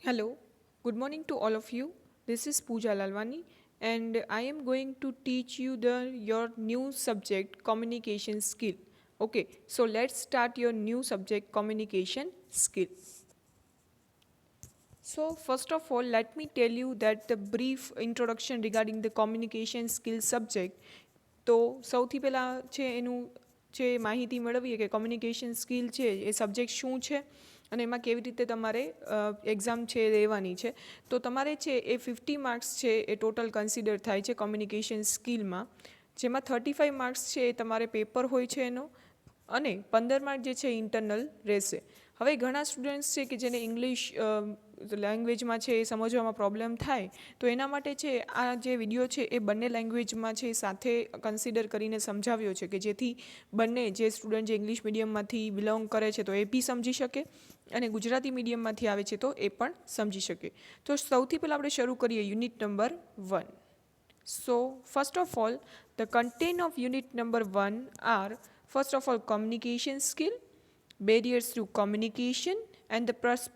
Hello, good morning to all of you. This is Pooja Lalwani and I am going to teach you your new subject communication skill. Okay, so let's start your new subject communication skill. So first of all, let me tell you that the brief introduction regarding the communication skill subject. તો સૌથી પહેલાં છે એનું જે માહિતી મેળવીએ કે communication skill છે એ સબ્જેક્ટ શું છે અને એમાં કેવી રીતે તમારે એક્ઝામ છે લેવાની છે. તો તમારે છે એ 50 માર્ક્સ છે એ ટોટલ કન્સિડર થાય છે કોમ્યુનિકેશન સ્કિલમાં, જેમાં 35 માર્ક્સ છે એ તમારે પેપર હોય છે એનો અને 15 માર્ક જે છે ઇન્ટરનલ રહેશે. હવે ઘણા સ્ટુડન્ટ્સ છે કે જેને ઇંગ્લિશ લેંગ્વેજમાં છે એ સમજવામાં પ્રોબ્લેમ થાય, તો એના માટે છે આ જે વિડીયો છે એ બંને લેંગ્વેજમાં છે સાથે કન્સિડર કરીને સમજાવ્યો છે કે જેથી બંને જે સ્ટુડન્ટ જે ઇંગ્લિશ મીડિયમમાંથી બિલોંગ કરે છે તો એ બી સમજી શકે અને ગુજરાતી મીડિયમમાંથી આવે છે તો એ પણ સમજી શકે. તો સૌથી પહેલાં આપણે શરૂ કરીએ unit number 1. So first of all, the content of unit number 1 are first of all communication skill, barriers to communication and the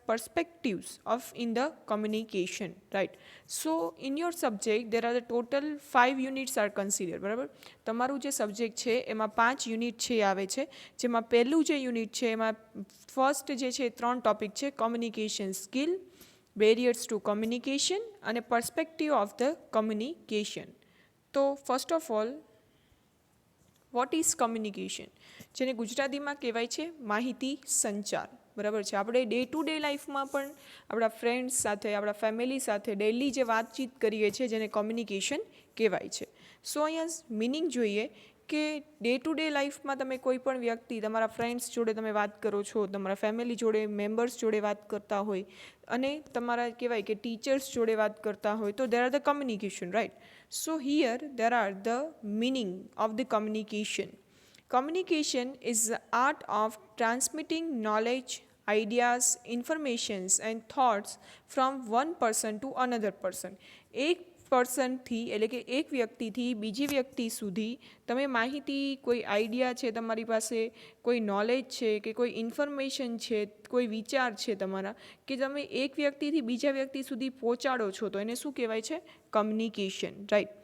perspectives of in the communication, right? So in your subject there are the total 5 units are considered, બરાબર. તમારું જે subject છે એમાં 5 unit છે આવે છે, જેમાં પહેલું જે યુનિટ છે એમાં ફર્સ્ટ જે છે 3 ટોપિક છે communication skill, barriers to communication and perspective of the communication. તો first of all what is communication, જેને ગુજરાતીમાં કહેવાય છે માહિતી સંચાર, બરાબર છે. આપણે ડે ટુ ડે લાઈફમાં પણ આપણા ફ્રેન્ડ્સ સાથે આપણા ફેમિલી સાથે ડેલી જે વાતચીત કરીએ છીએ જેને કોમ્યુનિકેશન કહેવાય છે. સો અહીંયા મિનિંગ જોઈએ કે ડે ટુ ડે લાઈફમાં તમે કોઈ પણ વ્યક્તિ તમારા ફ્રેન્ડ્સ જોડે તમે વાત કરો છો, તમારા ફેમિલી જોડે મેમ્બર્સ જોડે વાત કરતા હોય અને તમારા કહેવાય કે ટીચર્સ જોડે વાત કરતા હોય તો દેર are the communication, right. So here there are the meaning of the communication. Communication is the art of transmitting knowledge, ideas, informations and thoughts from one person to another person. એક પર્સનથી એટલે કે એક વ્યક્તિથી બીજી વ્યક્તિ સુધી તમે માહિતી, કોઈ આઈડિયા છે તમારી પાસે, કોઈ નોલેજ છે કે કોઈ ઇન્ફોર્મેશન છે, કોઈ વિચાર છે તમારા કે તમે એક વ્યક્તિથી બીજા વ્યક્તિ સુધી પહોંચાડો છો તો એને શું કહેવાય છે? Communication, right.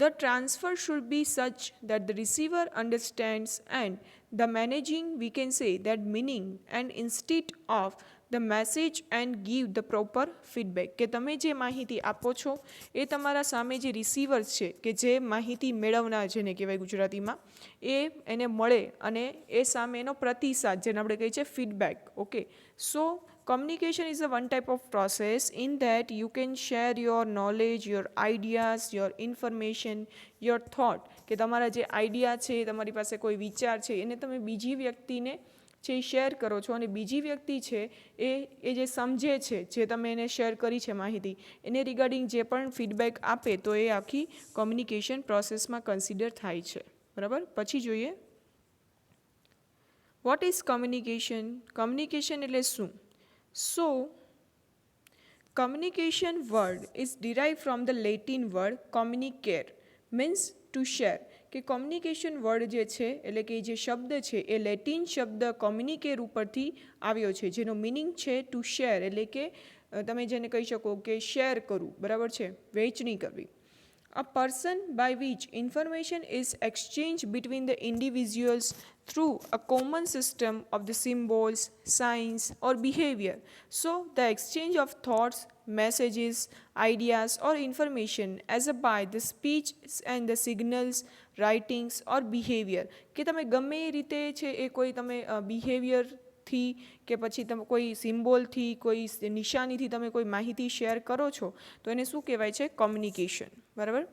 The transfer should be such that the receiver understands and the managing, we can say that meaning and instead of the message and give the proper feedback. કે તમે જે માહિતી આપો છો એ તમારા સામે જે રિસીવર્સ છે કે જે માહિતી મેળવનાર જેને કહેવાય ગુજરાતીમાં એને મળે અને એ સામે એનો પ્રતિસાદ જેને આપણે કહીએ છીએ feedback. Okay, so communication is a one type of process in that you can share your knowledge, your ideas, your information, your thought. કે તમારા જે આઈડિયા છે, તમારી પાસે કોઈ વિચાર છે એને તમે બીજી વ્યક્તિને જે શેર કરો છો અને બીજી વ્યક્તિ છે એ જે સમજે છે, જે તમે એને શેર કરી છે માહિતી, એને રિગાર્ડિંગ જે પણ ફીડબેક આપે તો એ આખી કોમ્યુનિકેશન પ્રોસેસમાં કન્સિડર થાય છે, બરાબર. પછી જોઈએ વોટ ઇઝ કમ્યુનિકેશન. કમ્યુનિકેશન એટલે શું? So, communication word is derived from the Latin word communicare, means to share. કે કોમ્યુનિકેશન વર્ડ જે છે એટલે કે જે શબ્દ છે એ લેટિન શબ્દ કોમ્યુનિકેર ઉપરથી આવ્યો છે, જેનો મિનિંગ છે ટુ શેર, એટલે કે તમે જેને કહી શકો કે શેર કરવું, બરાબર છે, વહેંચણી કરવી. A person by which information is exchanged between the individuals through a common system of the symbols, signs or behavior. So the exchange of thoughts, messages, ideas or information as a by the speech and the signals, writings or behavior. કે તમે ગમે એ રીતે છે એ કોઈ તમે બિહેવિયરથી કે પછી તમે કોઈ સિમ્બોલથી, કોઈ નિશાનીથી તમે કોઈ માહિતી શેર કરો છો તો એને શું કહેવાય છે? કોમ્યુનિકેશન, બરાબર.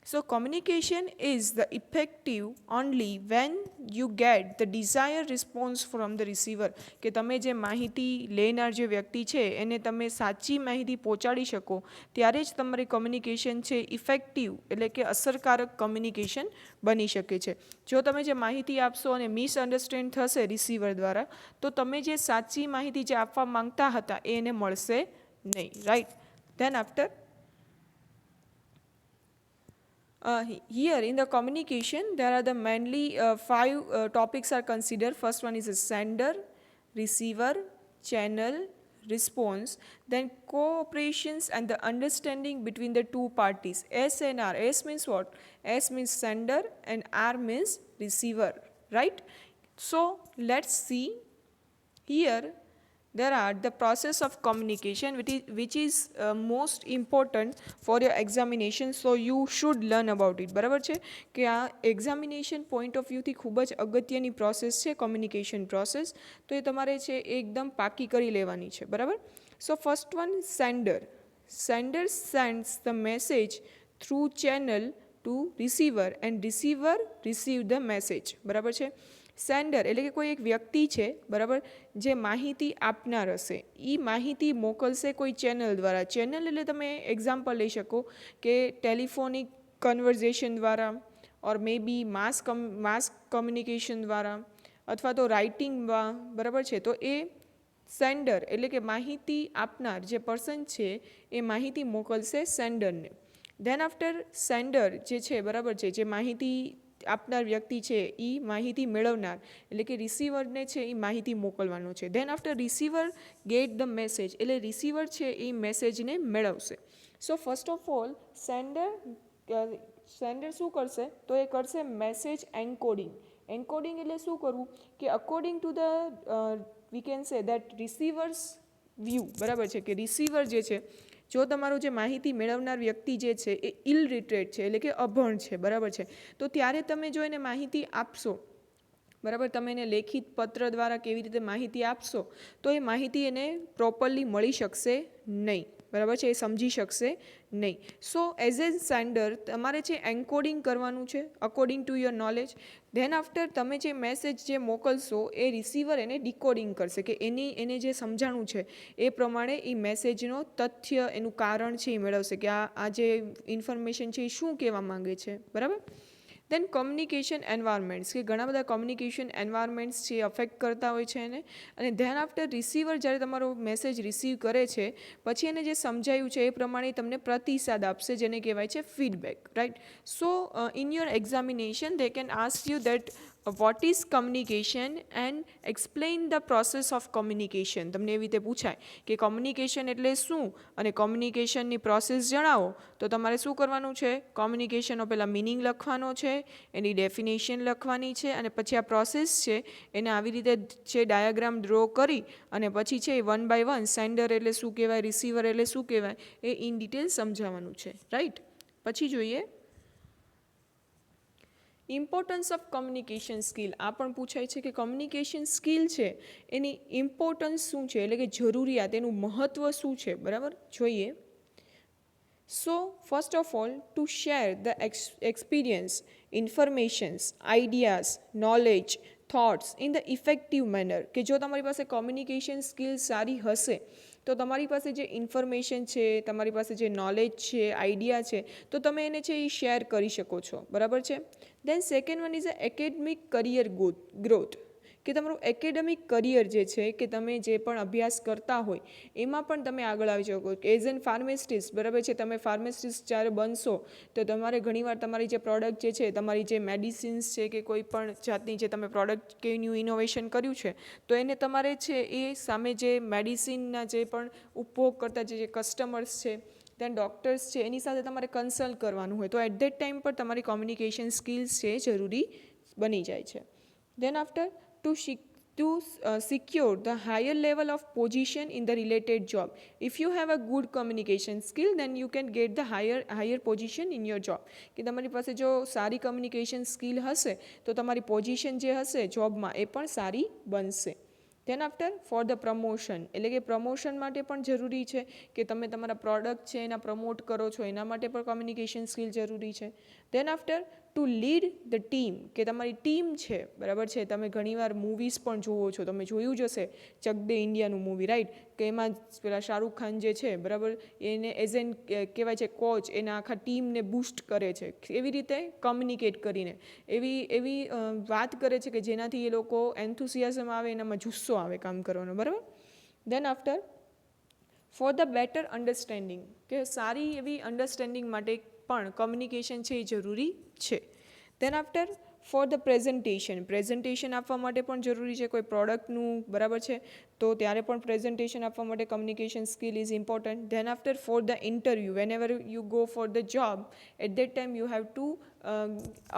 So communication is the effective only when you get the desired response from the receiver. કે તમે જે માહિતી લેનાર જે વ્યક્તિ છે એને તમે સાચી માહિતી પહોંચાડી શકો ત્યારે જ તમારી કોમ્યુનિકેશન છે ઇફેક્ટિવ એટલે કે અસરકારક કોમ્યુનિકેશન બની શકે છે. જો તમે જે માહિતી આપશો અને મિસઅન્ડરસ્ટેન્ડ થશે રિસીવર દ્વારા તો તમે જે સાચી માહિતી જે આપવા માંગતા હતા એ એને મળશે નહીં, right. Than after here in the communication there are the mainly 5 topics are considered. First one is a sender, receiver, channel, response, then cooperations and the understanding between the two parties. S and R. S means what? S means sender and R means receiver, right? So let's see here. There are the process of communication which is most important for your examination, so you should learn about it. બરાબર છે કે આ examination point of વ્યૂથી ખૂબ જ અગત્યની process છે communication process, તો એ તમારે છે એ એકદમ પાકી કરી લેવાની છે. બરાબર. So first one, sender. Sender sends the message through channel to receiver and receiver receive the message. બરાબર છે. સેન્ડર એટલે કે કોઈ એક વ્યક્તિ છે, બરાબર, જે માહિતી આપનાર હશે, એ માહિતી મોકલશે કોઈ ચેનલ દ્વારા. ચેનલ એટલે તમે એક્ઝામ્પલ લઈ શકો કે ટેલિફોનિક કન્વર્ઝેશન દ્વારા, ઓર મે બી માસ કમ્યુનિકેશન દ્વારા, અથવા તો રાઇટિંગમાં. બરાબર છે. તો એ સેન્ડર એટલે કે માહિતી આપનાર જે પર્સન છે એ માહિતી મોકલશે સેન્ડરને. ધેન આફ્ટર સેન્ડર જે છે, બરાબર છે, જે માહિતી આપનાર વ્યક્તિ છે એ માહિતી મેળવનાર એટલે કે રિસીવરને છે એ માહિતી મોકલવાનો છે. Then after receiver get the message એટલે રિસીવર છે એ મેસેજને મેળવશે. સો ફર્સ્ટ ઓફ ઓલ સેન્ડર શું કરશે? તો એ કરશે મેસેજ એન્કોડિંગ. એન્કોડિંગ એટલે શું કરવું કે according to the we can say that receivers view. બરાબર છે કે રિસીવર જે છે, જો તમારું જે માહિતી મેળવનાર વ્યક્તિ જે છે એ ઇલરિટરેટ છે એટલે કે અભણ છે, બરાબર છે, તો ત્યારે તમે જો એને માહિતી આપશો, બરાબર, તમે એને લેખિત પત્ર દ્વારા કેવી રીતે માહિતી આપશો, તો એ માહિતી એને પ્રોપરલી મળી શકશે નહીં. બરાબર છે, એ સમજી શકશે નહીં. સો એઝ એ સેન્ડર તમારે છે એન્કોડિંગ કરવાનું છે according to your knowledge. Than after તમે જે મેસેજ જે મોકલશો એ રિસીવર એને ડિકોડિંગ કરશે કે એને જે સમજાણું છે એ પ્રમાણે એ મેસેજનો તથ્ય એનું કારણ છે એ મેળવશે કે આ જે ઇન્ફોર્મેશન છે એ શું કહેવા માંગે છે. બરાબર. દેન કોમ્યુનિકેશન એન્વાયરમેન્ટ્સ, કે ઘણા બધા કોમ્યુનિકેશન એન્વાયરમેન્ટ્સ છે અફેક્ટ કરતા હોય છે એને. અને ધેન આફ્ટર રિસીવર જ્યારે તમારો મેસેજ રિસીવ કરે છે પછી એને જે સમજાયું છે એ પ્રમાણે તમને પ્રતિસાદ આપશે, જેને કહેવાય છે feedback, right. So in your examination they can ask you that vote is communication and explain the process of communication. તમને એવી રીતે પૂછાય કે કોમ્યુનિકેશન એટલે શું અને કોમ્યુનિકેશનની પ્રોસેસ જણાવો, તો તમારે શું કરવાનું છે? કોમ્યુનિકેશનનો પહેલાં મિનિંગ લખવાનો છે, એની ડેફિનેશન લખવાની છે, અને પછી આ પ્રોસેસ છે એને આવી રીતે છે ડાયાગ્રામ ડ્રો કરી અને પછી છે વન બાય વન સેન્ડર એટલે શું કહેવાય, રિસીવર એટલે શું કહેવાય, એ ઇન ડિટેલ સમજાવવાનું છે, રાઈટ. પછી જોઈએ ઇમ્પોર્ટન્સ ઓફ કમ્યુનિકેશન સ્કિલ. આ પણ પૂછાય છે કે કમ્યુનિકેશન સ્કિલ છે એની ઇમ્પોર્ટન્સ શું છે એટલે કે જરૂરિયાત, એનું મહત્ત્વ શું છે. બરાબર, જોઈએ. સો first of all two share the experience, informations, ideas, knowledge, thoughts in the effective manner. કે જો તમારી પાસે કોમ્યુનિકેશન સ્કિલ સારી હશે તો તમારી પાસે જે ઇન્ફોર્મેશન છે, તમારી પાસે જે નોલેજ છે, આઈડિયા છે, તો તમે એને છે એ શેર કરી શકો છો. બરાબર છે. Then second one is a academic career growth, કે તમારું એકેડેમિક કરિયર જે છે કે તમે જે પણ અભ્યાસ કરતા હોય એમાં પણ તમે આગળ આવી શકો. એઝ એન ફાર્માસિસ્ટ, બરાબર છે, તમે ફાર્માસિસ્ટ જ્યારે બનશો તો તમારે ઘણીવાર તમારી જે પ્રોડક્ટ જે છે, તમારી જે મેડિસિન્સ છે કે કોઈ પણ જાતની જે તમે પ્રોડક્ટ કે ન્યૂ ઇનોવેશન કર્યું છે, તો એને તમારે છે એ સામે જે મેડિસિનના જે પણ ઉપભોગ કરતા જે કસ્ટમર્સ છે, ત્યાં ડૉક્ટર્સ છે, એની સાથે તમારે કન્સલ્ટ કરવાનું હોય, તો એટ ધેટ ટાઈમ પર તમારી કોમ્યુનિકેશન સ્કિલ્સ છે જરૂરી બની જાય છે. Then after to secure the higher level of position in the related job. If you have a good communication skill, then you can get the higher position in your job. કે તમારી પાસે જો સારી કમ્યુનિકેશન સ્કિલ હશે તો તમારી position જે હશે જોબમાં એ પણ સારી બનશે. Than after for the promotion, એટલે કે પ્રમોશન માટે પણ જરૂરી છે કે તમે તમારા પ્રોડક્ટ છે એના પ્રમોટ કરો છો, એના માટે પણ કોમ્યુનિકેશન સ્કિલ જરૂરી છે. Then after to lead the team, કે તમારી ટીમ છે, બરાબર છે, તમે ઘણીવાર મૂવીઝ પણ જુઓ છો, તમે જોયું જ હશે ચક દે ઇન્ડિયાનું મૂવી, રાઈટ, કે એમાં પેલા શાહરૂખ ખાન જે છે, બરાબર, એને એઝ એન કહેવાય છે કોચ, એના આખા ટીમને બૂસ્ટ કરે છે, એવી રીતે કમ્યુનિકેટ કરીને એવી વાત કરે છે કે જેનાથી એ લોકો એન્થુસિયાઝમ આવે, એનામાં જુસ્સો આવે કામ કરવાનો. બરાબર. Then after for the better understanding, કે સારી એવી અન્ડરસ્ટેન્ડિંગ માટે પણ કોમ્યુનિકેશન છે એ જરૂરી છે. Then after for the presentation આપવા માટે પણ જરૂરી છે, કોઈ પ્રોડક્ટનું, બરાબર છે, તો ત્યારે પણ પ્રેઝન્ટેશન આપવા માટે communication skill is important. Then after for the interview, whenever you go for the job, at that time you have to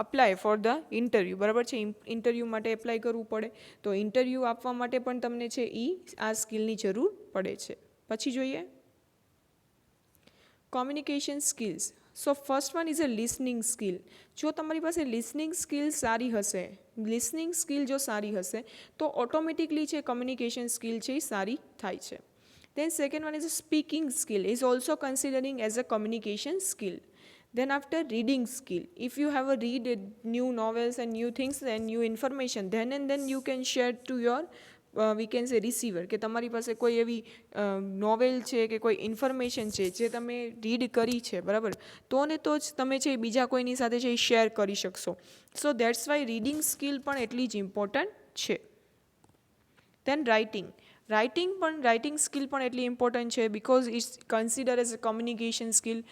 apply for the interview, બરાબર છે, ઇન્ટરવ્યૂ માટે એપ્લાય કરવું પડે, તો ઇન્ટરવ્યૂ આપવા માટે પણ તમને છે આ સ્કિલની જરૂર પડે છે. પછી જોઈએ communication skills. So first one is a listening skill. જો તમારી પાસે લિસનિંગ સ્કિલ સારી હશે, લિસનિંગ સ્કિલ જો સારી હશે તો ઓટોમેટિકલી છે કમ્યુનિકેશન સ્કિલ છે એ સારી થાય છે. Then second one is a speaking skill is also considering as a communication skill. Then after reading skill, if you have a read new novels and new things and new information, then and then you can share to your we can say receiver, કે તમારી પાસે કોઈ એવી novel છે કે કોઈ information છે જે તમે રીડ કરી છે, બરાબર, તો ને તો જ તમે છે બીજા કોઈની સાથે છે શેર કરી શકશો. સો દેટ્સ વાય રીડિંગ સ્કિલ પણ એટલી જ ઇમ્પોર્ટન્ટ છે. Then writing skill પણ એટલી ઇમ્પોર્ટન્ટ છે because it's considered as a communication skill.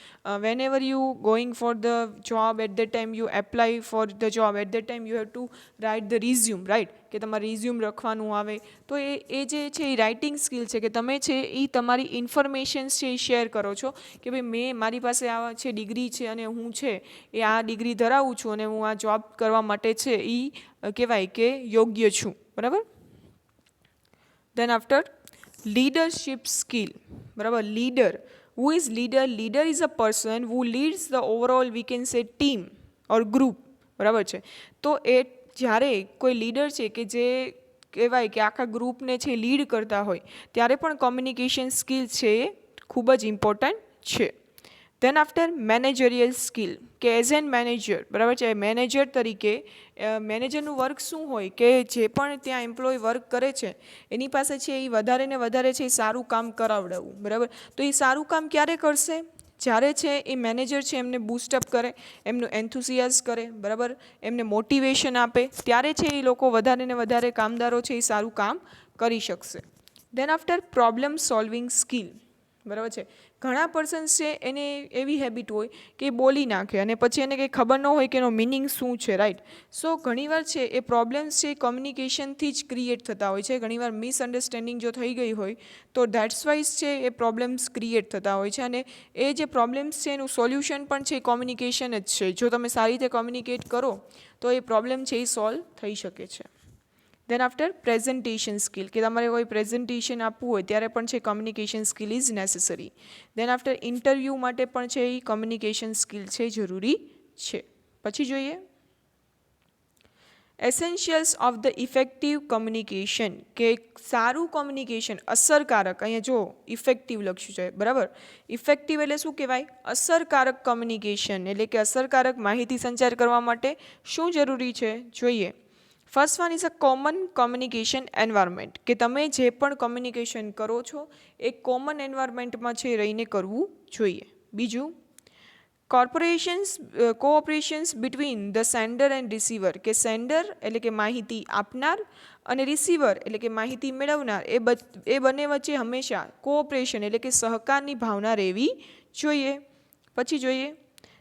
Whenever you going for the job, at that time you apply for the job, at that time you have to write the resume, right, કે તમારે resume લખવાનું આવે, તો એ જે છે એ writing skill છે કે તમે છે એ તમારી ઇન્ફોર્મેશન્સ છે એ શેર કરો છો કે ભાઈ મારી પાસે આ છે ડિગ્રી છે અને હું છે એ આ ડિગ્રી ધરાવું છું અને હું આ જોબ કરવા માટે છે એ કહેવાય કે યોગ્ય છું, બરાબર. Then after leadership skill, બરાબર, leader, who is leader? Leader is a person who leads the overall we can say team or group, બરાબર છે. તો એ જ્યારે કોઈ લીડર છે કે જે કહેવાય કે આખા ગ્રુપને છે લીડ કરતા હોય ત્યારે પણ કોમ્યુનિકેશન સ્કિલ છે એ ખૂબ જ ઇમ્પોર્ટન્ટ છે. ધેન આફ્ટર મેનેજરિયલ સ્કિલ, કે એઝ એન મેનેજર, બરાબર છે, મેનેજર તરીકે મેનેજરનું વર્ક શું હોય કે જે પણ ત્યાં એમ્પ્લોય વર્ક કરે છે એની પાસે છે એ વધારે ને વધારે છે એ સારું કામ કરાવડાવવું, બરાબર. તો એ સારું કામ ક્યારે કરશે? જ્યારે છે એ મેનેજર છે એમને બૂસ્ટઅપ કરે, એમનું એન્થુસિયાઝ કરે, બરાબર, એમને મોટિવેશન આપે, ત્યારે છે એ લોકો વધારે ને વધારે કામદારો છે એ સારું કામ કરી શકશે. Than after problem solving skill, બરાબર છે. ઘણા પર્સન્સ છે એને એવી હેબિટ હોય કે બોલી નાખે અને પછી એને કંઈ ખબર ન હોય કે એનો મિનિંગ શું છે, રાઈટ. સો ઘણીવાર છે એ પ્રોબ્લેમ્સ છે કમ્યુનિકેશનથી જ ક્રિએટ થતા હોય છે. ઘણીવાર મિસઅન્ડરસ્ટેન્ડિંગ જો થઈ ગઈ હોય તો ધેટ્સ વાઇઝ છે એ પ્રોબ્લેમ્સ ક્રિએટ થતા હોય છે અને એ જે પ્રોબ્લેમ્સ છે એનું સોલ્યુશન પણ છે કોમ્યુનિકેશન જ છે. જો તમે સારી રીતે કોમ્યુનિકેટ કરો તો એ પ્રોબ્લેમ છે એ સોલ્વ થઈ શકે છે. ધેન આફ્ટર પ્રેઝન્ટેશન સ્કિલ, કે તમારે કોઈ પ્રેઝન્ટેશન આપવું હોય ત્યારે પણ છે communication skill is necessary. Than after interview માટે પણ છે એ કમ્યુનિકેશન સ્કિલ છે જરૂરી છે. પછી જોઈએ essentials of the effective communication, કે સારું કોમ્યુનિકેશન, અસરકારક, અહીંયા જો ઇફેક્ટિવ લખ્યું છે, બરાબર. ઇફેક્ટિવ એટલે શું કહેવાય? અસરકારક કમ્યુનિકેશન, એટલે કે અસરકારક માહિતી સંચાર કરવા માટે શું જરૂરી છે જોઈએ. First one is a common communication environment, કે તમે જે પણ કોમ્યુનિકેશન કરો છો એ કોમન એન્વાયરમેન્ટમાં છે રહીને કરવું જોઈએ. બીજું cooperations between the sender and receiver, કે સેન્ડર એટલે કે માહિતી આપનાર અને રિસીવર એટલે કે માહિતી મેળવનાર એ બંને વચ્ચે હંમેશા કોઓપરેશન એટલે કે સહકારની ભાવના રહેવી જોઈએ. પછી જોઈએ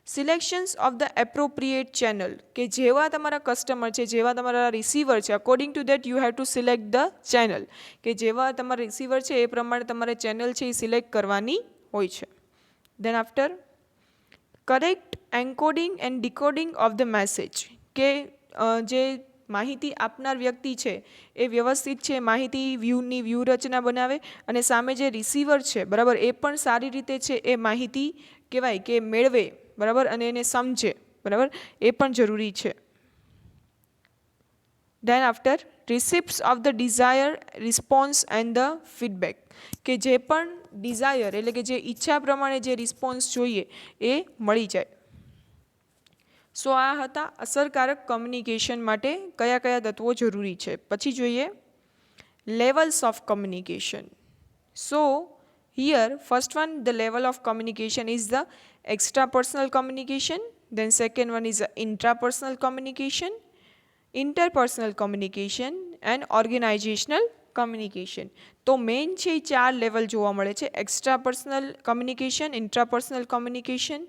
selections of the appropriate channel, કે જેવા તમારા કસ્ટમર છે, જેવા તમારા રિસીવર છે, according to that you have two select the channel, કે જેવા તમારા રિસીવર છે એ પ્રમાણે તમારે ચેનલ છે એ સિલેક્ટ કરવાની હોય છે. Then after correct encoding and decoding of the message, કે જે માહિતી આપનાર વ્યક્તિ છે એ વ્યવસ્થિત છે માહિતી વ્યૂહરચના બનાવે અને સામે જે રિસીવર છે, બરાબર, એ પણ સારી રીતે છે એ માહિતી કહેવાય કે મેળવે, બરાબર, અને એને સમજે, બરાબર, એ પણ જરૂરી છે. Then after receipts of the desire response and the feedback, કે જે પણ ડિઝાયર એટલે કે જે ઈચ્છા પ્રમાણે જે રિસ્પોન્સ જોઈએ એ મળી જાય. સો આ હતા અસરકારક કમ્યુનિકેશન માટે કયા કયા તત્વો જરૂરી છે. પછી જોઈએ levels of communication. So here first one the level of communication is the extrapersonal communication, then second one is the intrapersonal communication, interpersonal communication and organizational communication. તો મેઇન છે એ 4 લેવલ જોવા મળે છે: extra personal communication, intrapersonal communication,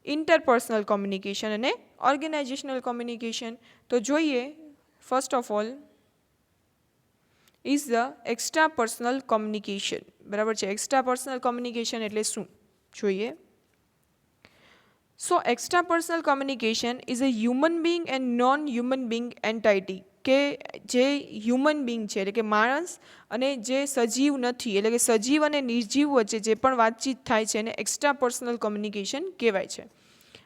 interpersonal communication અને organisational communication. તો જોઈએ first of all is the extra personal communication. બરાબર છે. એક્સ્ટ્રા પર્સનલ કોમ્યુનિકેશન એટલે શું જોઈએ. So extra personal communication is a human being and non human being entity. કે જે હ્યુમન બિંગ છે એટલે કે માણસ અને જે સજીવ નથી એટલે કે સજીવ અને નિર્જીવ વચ્ચે જે પણ વાતચીત થાય છે એને એક્સ્ટ્રા પર્સનલ કોમ્યુનિકેશન કહેવાય છે.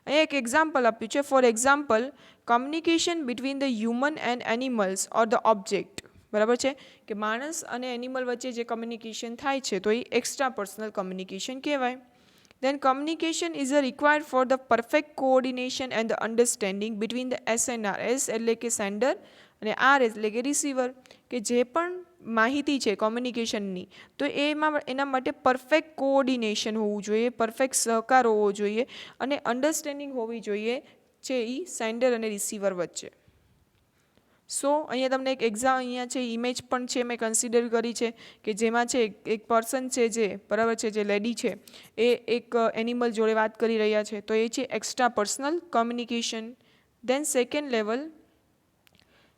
અહીંયા એક એક્ઝામ્પલ આપ્યું છે. For example communication between the human and animals or the object. બરાબર છે કે માણસ અને એનિમલ વચ્ચે જે કમ્યુનિકેશન થાય છે તો એ એક્સ્ટ્રા પર્સનલ કમ્યુનિકેશન કહેવાય. Then communication is required for the perfect coordination and the understanding between the S and R. S એટલે કે સેન્ડર અને R એટલે કે રિસીવર. કે જે પણ માહિતી છે કોમ્યુનિકેશનની તો એના માટે પરફેક્ટ કોઓર્ડિનેશન હોવું જોઈએ, પરફેક્ટ સહકાર હોવો જોઈએ અને અન્ડરસ્ટેન્ડિંગ હોવી જોઈએ છે એ સેન્ડર અને રિસીવર વચ્ચે. સો અહીંયા તમને એક અહીંયા છે ઇમેજ પણ છે મેં કન્સિડર કરી છે કે જેમાં છે એક પર્સન છે જે બરાબર છે જે લેડી છે એ એક એનિમલ જોડે વાત કરી રહ્યા છે તો એ છે extra personal communication. Then second level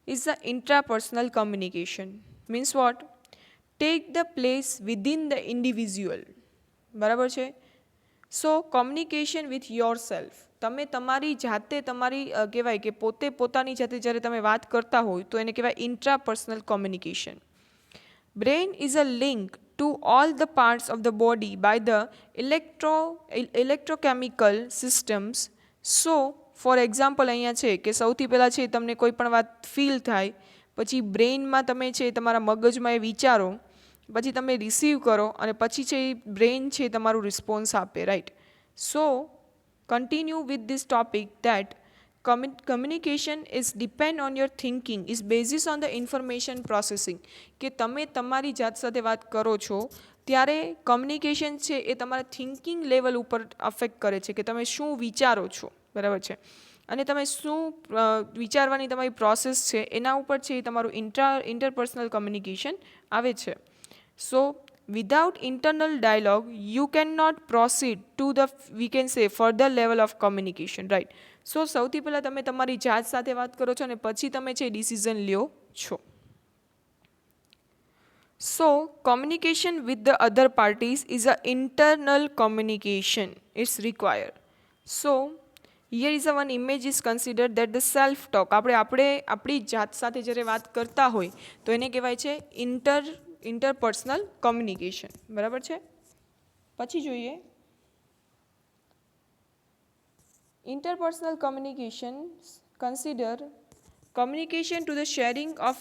is the intrapersonal communication. Means what? Take the place within the individual. બરાબર છે. So communication with your self. તમે તમારી જાતે તમારી કહેવાય કે પોતાની જાતે જ્યારે તમે વાત કરતા હોય તો એને કહેવાય intrapersonal communication. Brain is a link to all the parts of the body by the electrochemical systems. So for example અહીંયા છે કે સૌથી પહેલાં છે તમને કોઈ પણ વાત ફીલ થાય પછી બ્રેઇનમાં તમે છે તમારા મગજમાં એ વિચારો પછી તમે રિસીવ કરો અને પછી છે એ બ્રેઇન છે તમારું રિસ્પોન્સ આપે. Right. So continue with this topic that communication is depend on your thinking is basis on the information processing. કે તમે તમારી જાત સાથે વાત કરો છો ત્યારે કમ્યુનિકેશન છે એ તમારા થિંકિંગ લેવલ ઉપર અફેક્ટ કરે છે કે તમે શું વિચારો છો. બરાબર છે. અને તમે શું વિચારવાની તમારી પ્રોસેસ છે એના ઉપર છે એ તમારું ઇન્ટરપર્સનલ કમ્યુનિકેશન આવે છે. સો without internal dialogue you cannot proceed to the we can say further level of communication. Right. So સૌથી પહેલાં તમે તમારી જાત સાથે વાત કરો છો અને પછી તમે છે ડિસિઝન લ્યો છો. So communication with the other parties is a internal communication. It's required. So here is a one image is considered that the self talk. આપણે આપણી જાત સાથે જ્યારે વાત કરતા હોય તો એને કહેવાય છે ઇન્ટરપર્સનલ કોમ્યુનિકેશન. બરાબર છે. પછી જોઈએ interpersonal communication consider communication to the sharing of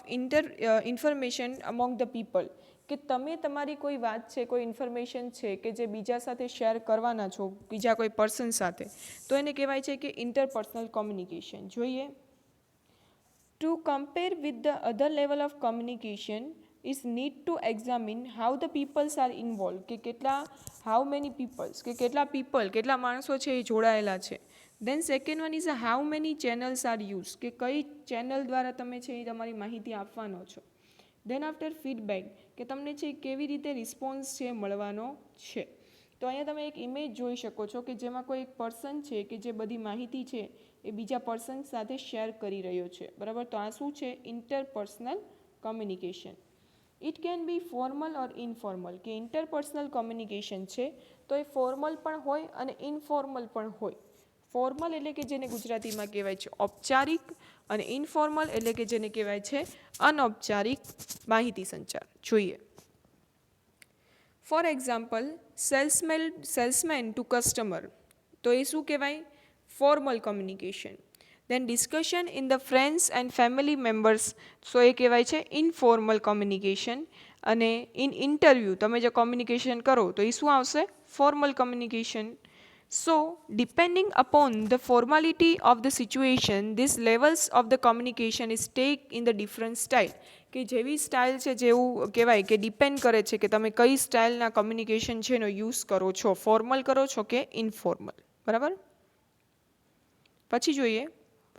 information among the people. કે તમે તમારી કોઈ વાત છે કોઈ ઇન્ફોર્મેશન છે કે જે બીજા સાથે શેર કરવાના છો બીજા કોઈ પર્સન સાથે તો એને કહેવાય છે કે ઇન્ટરપર્સનલ કોમ્યુનિકેશન. જોઈએ two compare with the other level of communication is need to examine how the peoples are involved. કે how many peoples કે કેટલા માણસો છે એ જોડાયેલા છે. Then second one is how many channels are used. કે કઈ ચેનલ દ્વારા તમે છે એ તમારી માહિતી આપવાનો છો. Then after feedback કે તમને છે કેવી રીતે રિસ્પોન્સ છે મળવાનો છે. તો અહીંયા તમે એક ઇમેજ જોઈ શકો છો કે જેમાં કોઈ એક પર્સન છે કે જે બધી માહિતી છે એ બીજા પર્સન સાથે શેર કરી રહ્યો છે. બરાબર. તો આ શું છે? Interpersonal communication. It can be formal or informal. કે ઇન્ટરપર્સનલ કોમ્યુનિકેશન છે તો એ ફોર્મલ પણ હોય અને ઇનફોર્મલ પણ હોય. ફોર્મલ એટલે કે જેને ગુજરાતીમાં કહેવાય છે ઔપચારિક અને ઇનફોર્મલ એટલે કે જેને કહેવાય છે અનૌપચારિક માહિતી સંચાર. જોઈએ for example salesman to customer. તો એ શું કહેવાય? Formal communication. Then discussion in the friends and family members. So એ કહેવાય છે ઇનફોર્મલ કોમ્યુનિકેશન. અને ઇન ઇન્ટરવ્યૂ તમે જે કોમ્યુનિકેશન કરો તો એ શું આવશે? Formal communication. So depending upon the formality of the situation this levels of the communication is take in the different style. કે જેવી સ્ટાઇલ છે જેવું કહેવાય કે ડિપેન્ડ કરે છે કે તમે કઈ સ્ટાઇલના કોમ્યુનિકેશન છે એનો યુઝ કરો છો, ફોર્મલ કરો છો કે ઇનફોર્મલ. બરાબર. પછી જોઈએ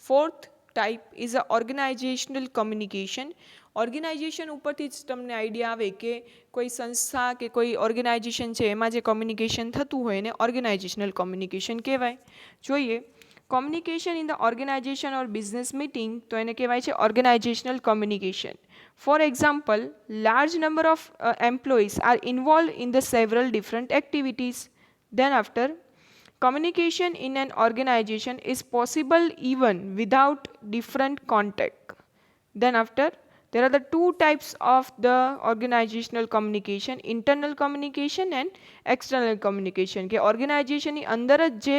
fourth type is a organizational communication. Organization ઉપરથી જ તમને આઈડિયા આવે કે કોઈ સંસ્થા કે કોઈ ઓર્ગેનાઇઝેશન છે એમાં જે કોમ્યુનિકેશન થતું હોય એને ઓર્ગેનાઇઝેશનલ કોમ્યુનિકેશન કહેવાય. જોઈએ communication in the organization or business meeting તો એને કહેવાય છે organisational communication. For example, large number of employees are involve in the several different activities. Then after, communication in an organization is possible even without different contact. Then after, there are the two types of the organizational communication, internal communication and external communication. કે ઓર્ગેનાઇઝેશનની અંદર જ જે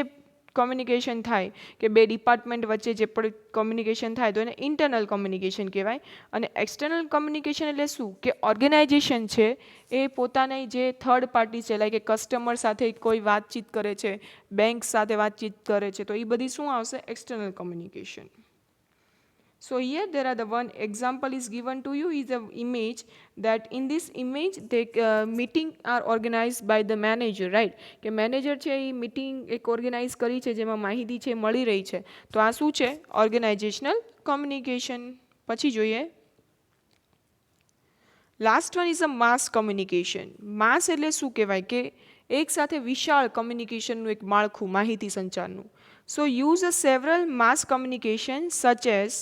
communication થાય કે બે department વચ્ચે જે પણ કોમ્યુનિકેશન થાય તો એને ઇન્ટરનલ કોમ્યુનિકેશન કહેવાય. અને એક્સટર્નલ કોમ્યુનિકેશન એટલે શું કે ઓર્ગેનાઇઝેશન છે એ પોતાની જે થર્ડ પાર્ટી છે લાઈક કે કસ્ટમર સાથે કોઈ વાતચીત કરે છે, બેંક સાથે વાતચીત કરે છે, તો એ બધી શું આવશે? External communication. So here there are the one example is given to you is a image that in this image the meeting are organized by the manager, right? કે મેનેજર છે એ મીટિંગ એક ઓર્ગેનાઇઝ કરી છે જેમાં માહિતી છે મળી રહી છે. તો આ શું છે? Organisational communication. પછી જોઈએ last one is a mass communication. Mass એટલે શું કહેવાય કે એક સાથે વિશાળ કમ્યુનિકેશનનું એક માળખું માહિતી સંચારનું. So use a several mass communication such as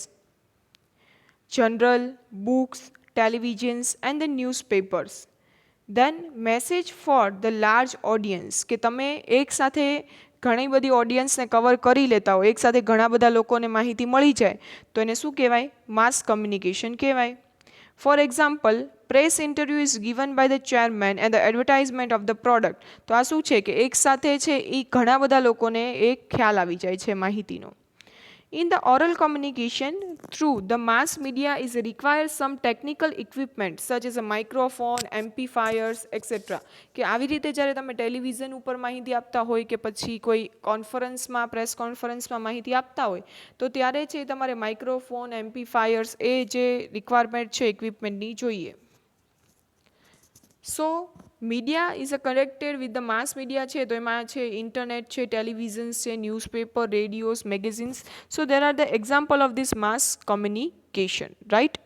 journal, books, televisions and the newspapers. Then message for the large audience કે તમે એક સાથે ઘણી બધી ઓડિયન્સને કવર કરી લેતા હો, એક સાથે ઘણા બધા લોકોને માહિતી મળી જાય તો એને શું કહેવાય? માસ કમ્યુનિકેશન કહેવાય. For example, press interview is given by the chairman and the advertisement of the product. તો આ શું છે કે એક સાથે છે એ ઘણા બધા લોકોને એક ખ્યાલ આવી જાય છે માહિતીનો. In the oral communication through the mass media is requires some technical equipment such as a microphone, amplifiers, etc. કે આવી રીતે જ્યારે તમે ટેલિવિઝન ઉપર માહિતી આપતા હોય કે પછી કોઈ કોન્ફરન્સમાં પ્રેસ કોન્ફરન્સમાં માહિતી આપતા હોય તો ત્યારે છે તમારે માઇક્રોફોન, એમ્પ્લીફાયર્સ એ જે રિક્વાયરમેન્ટ છે ઇક્વિપમેન્ટની જોઈએ. So media is a connected with the mass media છે તો એમાં છે ઇન્ટરનેટ છે, ટેલિવિઝન્સ છે, newspaper, radios, magazines. So there are the example of this mass communication, right?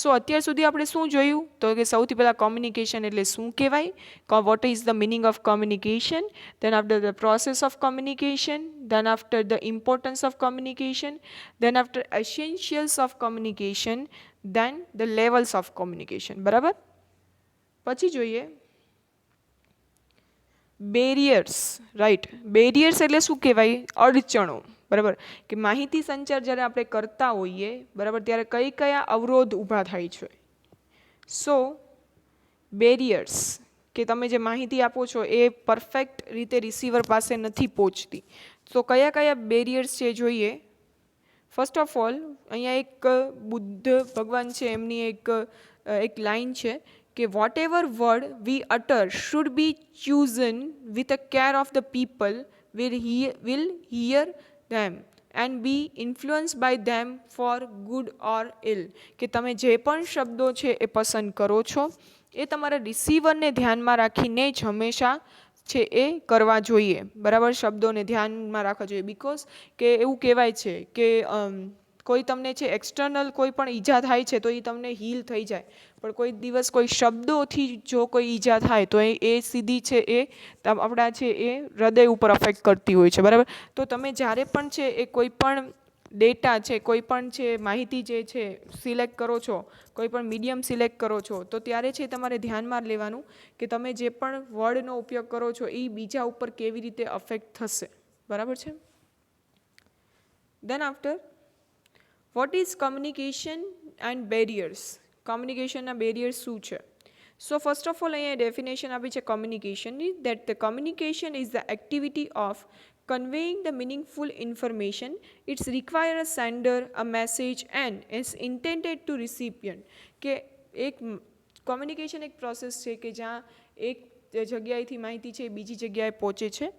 So અત્યાર સુધી આપણે શું જોયું? તો કે સૌથી પહેલાં કોમ્યુનિકેશન એટલે શું કહેવાય, what is the meaning of communication, then after the process of communication, then after the importance of communication, then after essentials of communication, then the levels of communication. બરાબર? પછી જોઈએ બેરિયર્સ, રાઈટ? બેરિયર્સ એટલે શું કહેવાય? અડચણો. બરાબર? કે માહિતી સંચાર જ્યારે આપણે કરતા હોઈએ બરાબર ત્યારે કયા અવરોધ ઊભા થાય છે. સો બેરિયર્સ કે તમે જે માહિતી આપો છો એ પરફેક્ટ રીતે રિસીવર પાસે નથી પહોંચતી. તો કયા બેરિયર્સ છે જોઈએ. ફર્સ્ટ ઓફ ઓલ અહીંયા એક બુદ્ધ ભગવાન છે એમની એક લાઈન છે કે whatever word we utter should be chosen with a care of the people will hear them and be influenced by them for good or ill. કે તમે જે પણ શબ્દો છે એ પસંદ કરો છો એ તમારા રિસીવરને ધ્યાનમાં રાખીને જ હંમેશા છે એ કરવા જોઈએ. બરાબર? શબ્દોને ધ્યાનમાં રાખવા જોઈએ. બિકોઝ કે એવું કહેવાય છે કે કોઈ તમને છે એક્સટર્નલ કોઈ પણ ઈજા થાય છે તો એ તમને હીલ થઈ જાય, પણ કોઈ દિવસ કોઈ શબ્દોથી જો કોઈ ઈજા થાય તો એ સીધી છે એ આપણા છે એ હૃદય ઉપર અફેક્ટ કરતી હોય છે. બરાબર? તો તમે જ્યારે પણ છે એ કોઈ પણ ડેટા છે, કોઈ પણ છે માહિતી જે છે સિલેક્ટ કરો છો, કોઈ પણ મીડિયમ સિલેક્ટ કરો છો તો ત્યારે છે તમારે ધ્યાનમાં લેવાનું કે તમે જે પણ વર્ડનો ઉપયોગ કરો છો એ બીજા ઉપર કેવી રીતે અફેક્ટ થશે. બરાબર છે? Then after what is communication and barriers. કોમ્યુનિકેશનના બેરિયર્સ શું છે? સો ફર્સ્ટ ઓફ ઓલ અહીંયા ડેફિનેશન આપી છે કોમ્યુનિકેશનની, that the communication is the activity of conveying the meaningful information. It's require a sender, a message and is intended to recipient. કે એક communication એક પ્રોસેસ છે કે જ્યાં એક જગ્યાએથી માહિતી છે બીજી જગ્યાએ પહોંચે છે.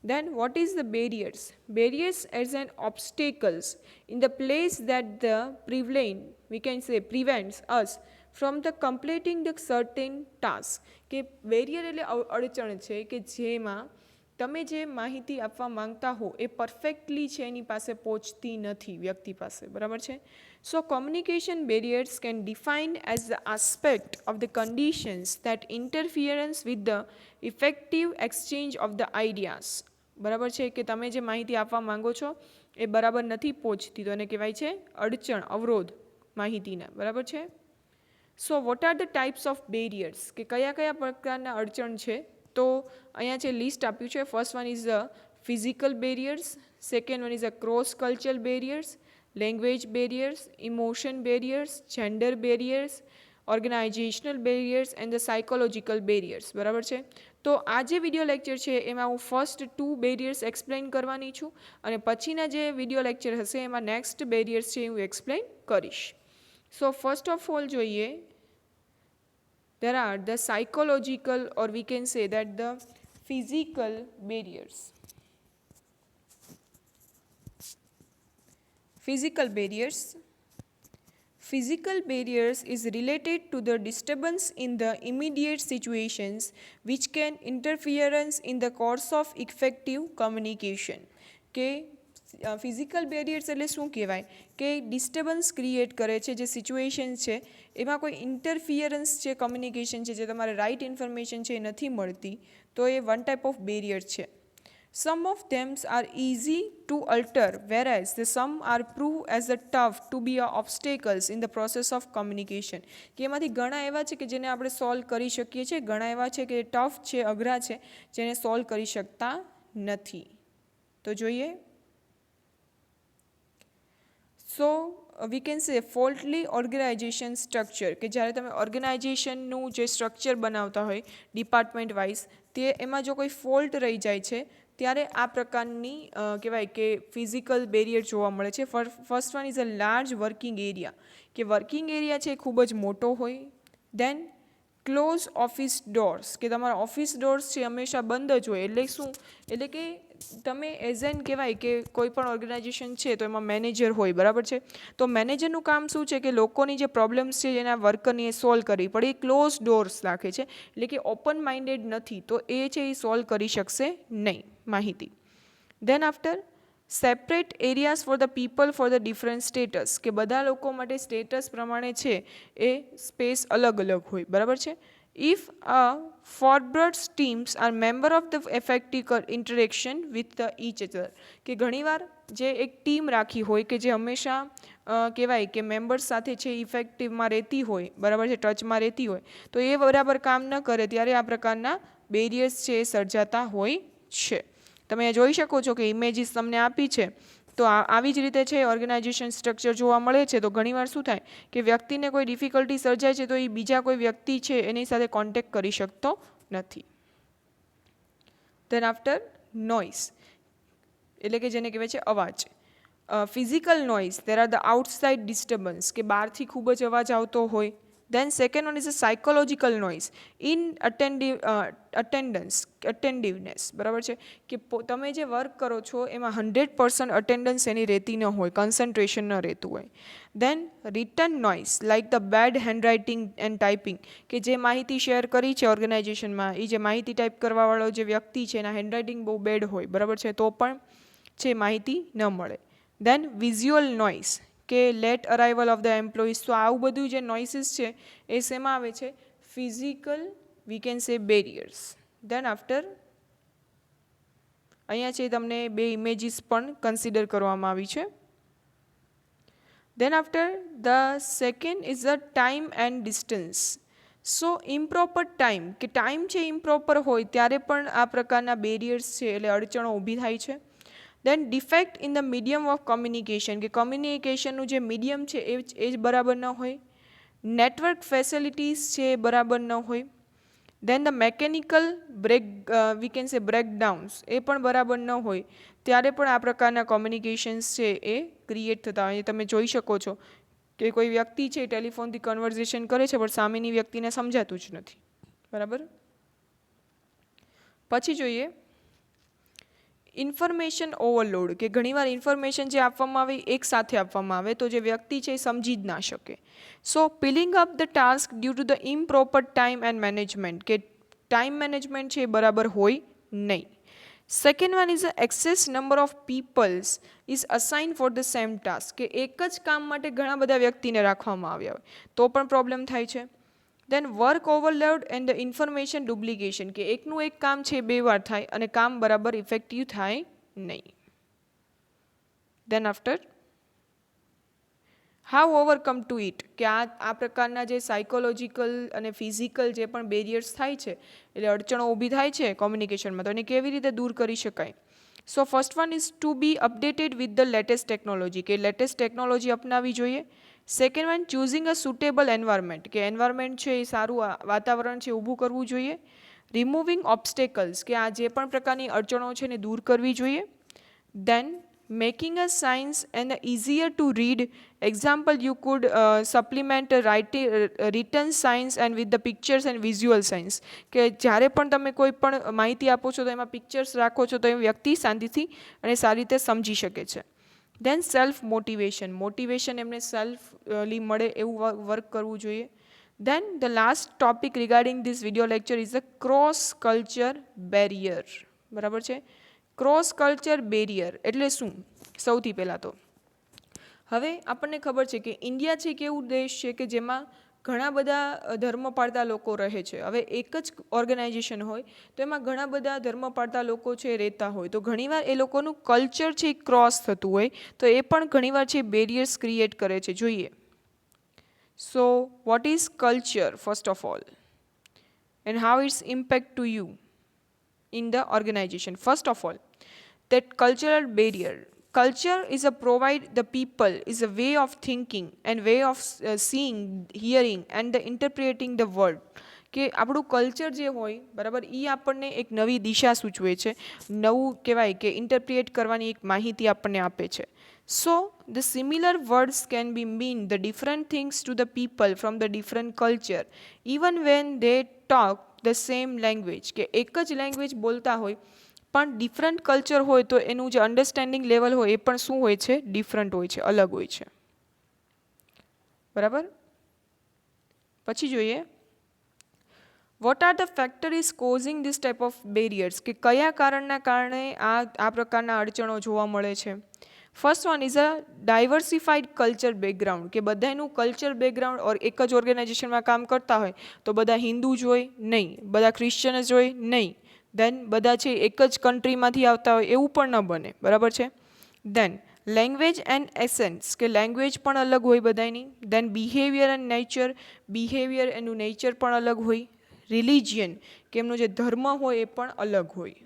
Then what is the barriers? Barriers as an obstacles in the place that the prevents us from the completing the certain task. કે બેરિયર એટલે અડચણ છે કે જેમાં તમે જે માહિતી આપવા માંગતા હો એ પરફેક્ટલી છે એની પાસે પહોંચતી નથી વ્યક્તિ પાસે, બરાબર છે. So communication barriers can defined as the aspect of the conditions that interference with the effective exchange of the ideas, બરાબર છે, કે તમે જે માહિતી આપવા માંગો છો એ બરાબર નથી પહોંચતી, તો એને કહેવાય છે અડચણ, અવરોધ માહિતીના, બરાબર છે. So what are the types of barriers, કે કયા કયા પ્રકારના અડચણ છે, તો અહીંયા જે લિસ્ટ આપ્યું છે, first one is the physical barriers, second one is the cross cultural barriers, language barriers, emotion barriers, gender barriers, organisational barriers and the psychological barriers, બરાબર છે. તો આ જે વિડીયો લેક્ચર છે એમાં હું ફર્સ્ટ 2 બેરિયર્સ એક્સપ્લેન કરવાની છું અને પછીના જે વિડીયો લેક્ચર હશે એમાં નેક્સ્ટ બેરિયર્સ છે હું એક્સપ્લેન કરીશ. સો ફર્સ્ટ ઓફ ઓલ જોઈએ, there are the psychological, or we can say that the physical barriers. Physical barriers. Physical barriers is related to the disturbance in the immediate situations which can interference in the course of effective communication. કે physical barriers એટલે શું કહેવાય કે disturbance create કરે છે, જે situation છે એમાં કોઈ ઇન્ટરફિયરન્સ છે, કમ્યુનિકેશન છે, જે તમારે રાઇટ ઇન્ફોર્મેશન છે એ નથી મળતી, તો એ વન ટાઈપ ઓફ બેરિયર છે. Some of them are easy to alter, whereas the some are prove as the tough to be obstacles in the process of communication. કે એમાંથી ઘણા એવા છે કે જેને આપણે સોલ્વ કરી શકીએ છીએ, ઘણા એવા છે કે ટફ છે, અઘરા છે, જેને સોલ્વ કરી શકતા નથી. તો જોઈએ, સો વી કેન સે ફોલ્ટલી ઓર્ગેનાઇઝેશન સ્ટ્રક્ચર, કે જ્યારે તમે ઓર્ગેનાઇઝેશનનું જે સ્ટ્રક્ચર બનાવતા હોય ડિપાર્ટમેન્ટ વાઇઝ, તે એમાં જો કોઈ ફોલ્ટ રહી જાય છે ત્યારે આ પ્રકારની કહેવાય કે ફિઝિકલ બેરિયર જોવા મળે છે. First one is a large working area, કે વર્કિંગ એરિયા છે એ ખૂબ જ મોટો હોય. દેન ક્લોઝ ઓફિસ ડોર્સ, કે તમારા ઓફિસ ડોર્સ છે હંમેશા બંધ જ હોય. એટલે શું, એટલે કે તમે એઝ એન કહેવાય કે કોઈ પણ ઓર્ગેનાઇઝેશન છે તો એમાં મેનેજર હોય, બરાબર છે. તો મેનેજરનું કામ શું છે કે લોકોની જે પ્રોબ્લેમ્સ છે એના વર્કરની એ સોલ્વ કરવી પડે. એ ક્લોઝ ડોર્સ રાખે છે, એટલે કે ઓપન માઇન્ડેડ નથી, તો એ છે એ સોલ્વ કરી શકશે નહીં માહિતી. Then after separate areas for the people for the different status, કે બધા લોકો માટે સ્ટેટસ પ્રમાણે છે એ સ્પેસ અલગ અલગ હોય, બરાબર છે. If a forward teams R member of the effective interaction with the each other, કે ઘણીવાર જે એક ટીમ રાખી હોય કે જે હંમેશા કહેવાય કે મેમ્બર્સ સાથે છે ઇફેક્ટિવમાં રહેતી હોય, બરાબર છે, ટચમાં રહેતી હોય, તો એ બરાબર કામ ન કરે ત્યારે આ પ્રકારના બેરિયર્સ છે એ સર્જાતા હોય છે. તમે જોઈ શકો છો કે ઇમેજીસ તમને આપી છે, તો આવી જ રીતે છે ઓર્ગેનાઇઝેશન સ્ટ્રક્ચર જોવા મળે છે. તો ઘણીવાર શું થાય કે વ્યક્તિને કોઈ ડિફિકલ્ટી સર્જાય છે તો એ બીજા કોઈ વ્યક્તિ છે એની સાથે કોન્ટેક્ટ કરી શકતો નથી. ધેન આફ્ટર નોઇઝ, એટલે કે જેને કહેવાય છે અવાજ. Physical noise, there are the outside disturbance, કે બહારથી ખૂબ જ અવાજ આવતો હોય. Then second one is a psychological noise in attentiveness, બરાબર છે, કે તમે જે વર્ક કરો છો એમાં 100% અટેન્ડન્સ એની રહેતી ન હોય, કન્સન્ટ્રેશન ન રહેતું હોય. Then written noise like the bad handwriting and typing, કે જે માહિતી શેર કરી છે ઓર્ગેનાઇઝેશનમાં, એ જે માહિતી ટાઈપ કરવાવાળો જે વ્યક્તિ છે એના હેન્ડરાઇટિંગ બહુ બેડ હોય, બરાબર છે, તો પણ છે માહિતી ન મળે. દેન વિઝ્યુઅલ નોઇઝ, કે late arrival of the employees. તો આવું બધું જે નોઇસીસ છે એ શેમાં આવે છે, physical we can say barriers. Then after અહીંયા છે તમને 2 ઇમેજીસ પણ કન્સિડર કરવામાં આવી છે. Then after the second is the time and distance. So improper time, કે ટાઈમ છે ઇમ્પ્રોપર હોય ત્યારે પણ આ પ્રકારના બેરિયર્સ છે એટલે અડચણો ઊભી થાય છે. Then defect in the medium of communication, કે કમ્યુનિકેશનનું જે મીડિયમ છે એ જ બરાબર ન હોય. નેટવર્ક ફેસિલિટીઝ છે એ બરાબર ન હોય. Then the mechanical we can say breakdowns, એ પણ બરાબર ન હોય ત્યારે પણ આ પ્રકારના કોમ્યુનિકેશન્સ છે એ ક્રિએટ થતા હોય. તમે જોઈ શકો છો કે કોઈ વ્યક્તિ છે ટેલિફોનથી કન્વર્ઝેશન કરે છે પણ સામેની વ્યક્તિને સમજાતું જ નથી, બરાબર. પછી જોઈએ ઇન્ફોર્મેશન ઓવરલોડ, કે ઘણીવાર ઇન્ફોર્મેશન જે આપવામાં આવે એક સાથે આપવામાં આવે તો જે વ્યક્તિ છે એ સમજી જ ના શકે. So piling up the task due to the improper time and management, કે ટાઈમ મેનેજમેન્ટ છે એ બરાબર હોય નહીં. Second one is excess number of peoples is assign for the same task, કે એક જ કામ માટે ઘણા બધા વ્યક્તિને રાખવામાં આવ્યા હોય તો પણ પ્રોબ્લેમ થાય છે. Then work overload and the information duplication, કે એકનું એક કામ છે બે વાર થાય અને કામ બરાબર ઇફેક્ટિવ થાય નહીં. Then after how overcome to it, કે આ પ્રકારના જે સાયકોલોજીકલ અને ફિઝિકલ જે પણ બેરિયર્સ થાય છે, એટલે અડચણો ઊભી થાય છે કોમ્યુનિકેશનમાં, તો એને કેવી રીતે દૂર કરી શકાય. So first one is to be updated with the latest technology, કે લેટેસ્ટ ટેકનોલોજી અપનાવી જોઈએ. Second one choosing a suitable environment, કે એન્વાયરમેન્ટ છે એ સારું વાતાવરણ છે ઊભું કરવું જોઈએ. રિમૂવિંગ ઓબ્સ્ટેકલ્સ, કે આ જે પણ પ્રકારની અડચણો છે એને દૂર કરવી જોઈએ. દેન making a science and easier to read, example you could supplement written science and with the pictures and visual science, કે જ્યારે પણ તમે કોઈ પણ માહિતી આપો છો તો એમાં પિક્ચર્સ રાખો છો તો એ વ્યક્તિ શાંતિથી અને સારી રીતે સમજી શકે છે. દેન સેલ્ફ મોટિવેશન એમને સેલ્ફલી મળે એવું વર્ક કરવું જોઈએ. Then the last topic regarding this video lecture is a cross culture barrier. બરાબર છે. ક્રોસ કલ્ચર બેરિયર એટલે શું? સૌથી પહેલાં તો હવે આપણને ખબર છે કે ઇન્ડિયા છે કે એવું દેશ છે કે જેમાં ઘણા બધા ધર્મ પાળતા લોકો રહે છે. હવે એક જ ઓર્ગેનાઇઝેશન હોય તો એમાં ઘણા બધા ધર્મ પાળતા લોકો છે રહેતા હોય, તો ઘણીવાર એ લોકોનું કલ્ચર છે એ ક્રોસ થતું હોય, તો એ પણ ઘણીવાર છે બેરિયર્સ ક્રિએટ કરે છે. જોઈએ. So what is culture first of all and how its impact to you in the organization. First of all, that cultural barrier. Culture is a provide the people is a way of thinking and way of seeing, hearing and the interpreting the world. કે આપણું culture જે હોય બરાબર એ આપણને એક નવી દિશા સૂચવે છે, નવું કહેવાય કે ઇન્ટરપ્રિએટ કરવાની એક માહિતી આપણને આપે છે. So the similar words can be mean the different things to the people from the different culture even when they talk the same language, કે એક જ લેંગ્વેજ બોલતા હોય પણ ડિફરન્ટ કલ્ચર હોય તો એનું જે અન્ડરસ્ટેન્ડિંગ લેવલ હોય એ પણ શું હોય છે? ડિફરન્ટ હોય છે, અલગ હોય છે. બરાબર. પછી જોઈએ what are the factories causing this type of barriers, કે કયા કારણના કારણે આ પ્રકારના અડચણો જોવા મળે છે. First one is a diversified culture background, કે બધાનું કલ્ચર બેકગ્રાઉન્ડ ઓર એક જ ઓર્ગેનાઇઝેશનમાં કામ કરતા હોય તો બધા હિન્દુ જ હોય નહીં, બધા ક્રિશ્ચન જ હોય નહીં, દેન બધા છે એક જ કન્ટ્રીમાંથી આવતા હોય એવું પણ ન બને. બરાબર છે. દેન લેંગ્વેજ એન્ડ એસેન્સ, કે લેંગ્વેજ પણ અલગ હોય બધાની. દેન બિહેવિયર એન્ડ નેચર, બિહેવિયર એનું નેચર પણ અલગ હોય. રિલિજિયન, કે એમનો જે ધર્મ હોય એ પણ અલગ હોય.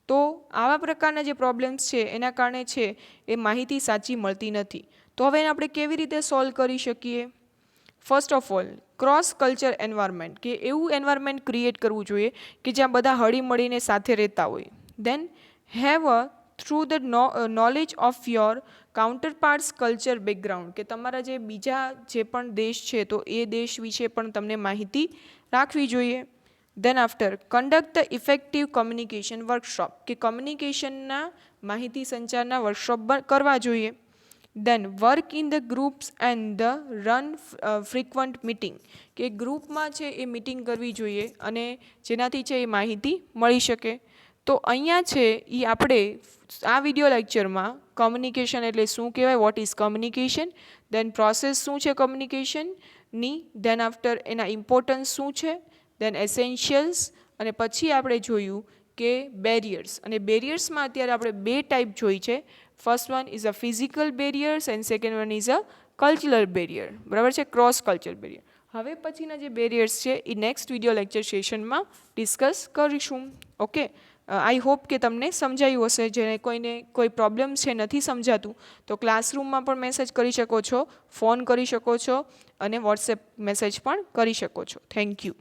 તો આવા પ્રકારના જે પ્રોબ્લેમ્સ છે એના કારણે છે એ માહિતી સાચી મળતી નથી. તો હવે એને આપણે કેવી રીતે સોલ્વ કરી શકીએ? First of all cross culture environment, કે એવું એન્વાયરમેન્ટ ક્રિએટ કરવું જોઈએ કે જ્યાં બધા હળીમળીને સાથે રહેતા હોય. Then have a through the knowledge of your counterparts culture background, કે તમારા જે બીજા જે પણ દેશ છે તો એ દેશ વિશે પણ તમને માહિતી રાખવી જોઈએ. Then after conduct the effective communication workshop, કે કમ્યુનિકેશનના માહિતી સંચારના વર્કશોપ કરવા જોઈએ. Then work in the groups and the run frequent meeting, કે ગ્રુપમાં છે એ મિટિંગ કરવી જોઈએ અને જેનાથી છે એ માહિતી મળી શકે. તો અહીંયા છે એ આપણે આ વિડીયો લેક્ચરમાં કમ્યુનિકેશન એટલે શું કહેવાય, what is communication, then process શું છે કમ્યુનિકેશનની, દેન આફ્ટર એના ઇમ્પોર્ટન્સ શું છે, દેન એસેન્શિયલ્સ, અને પછી આપણે જોયું કે બેરિયર્સ. અને બેરિયર્સમાં અત્યારે આપણે બે ટાઈપ જોઈ છે. First one is a physical barriers and second one is a cultural barrier. બરાબર છે, ક્રોસ કલ્ચર બેરિયર. હવે પછીના જે બેરિયર્સ છે એ નેક્સ્ટ વિડીયો લેક્ચર સેશનમાં ડિસ્કસ કરીશું. ઓકે. આઈ હોપ કે તમને સમજાયું હશે. જેને કોઈને કોઈ પ્રોબ્લેમ છે નથી સમજાતું તો ક્લાસરૂમમાં પણ મેસેજ કરી શકો છો, ફોન કરી શકો છો અને વોટ્સએપ મેસેજ પણ કરી શકો છો. Thank you.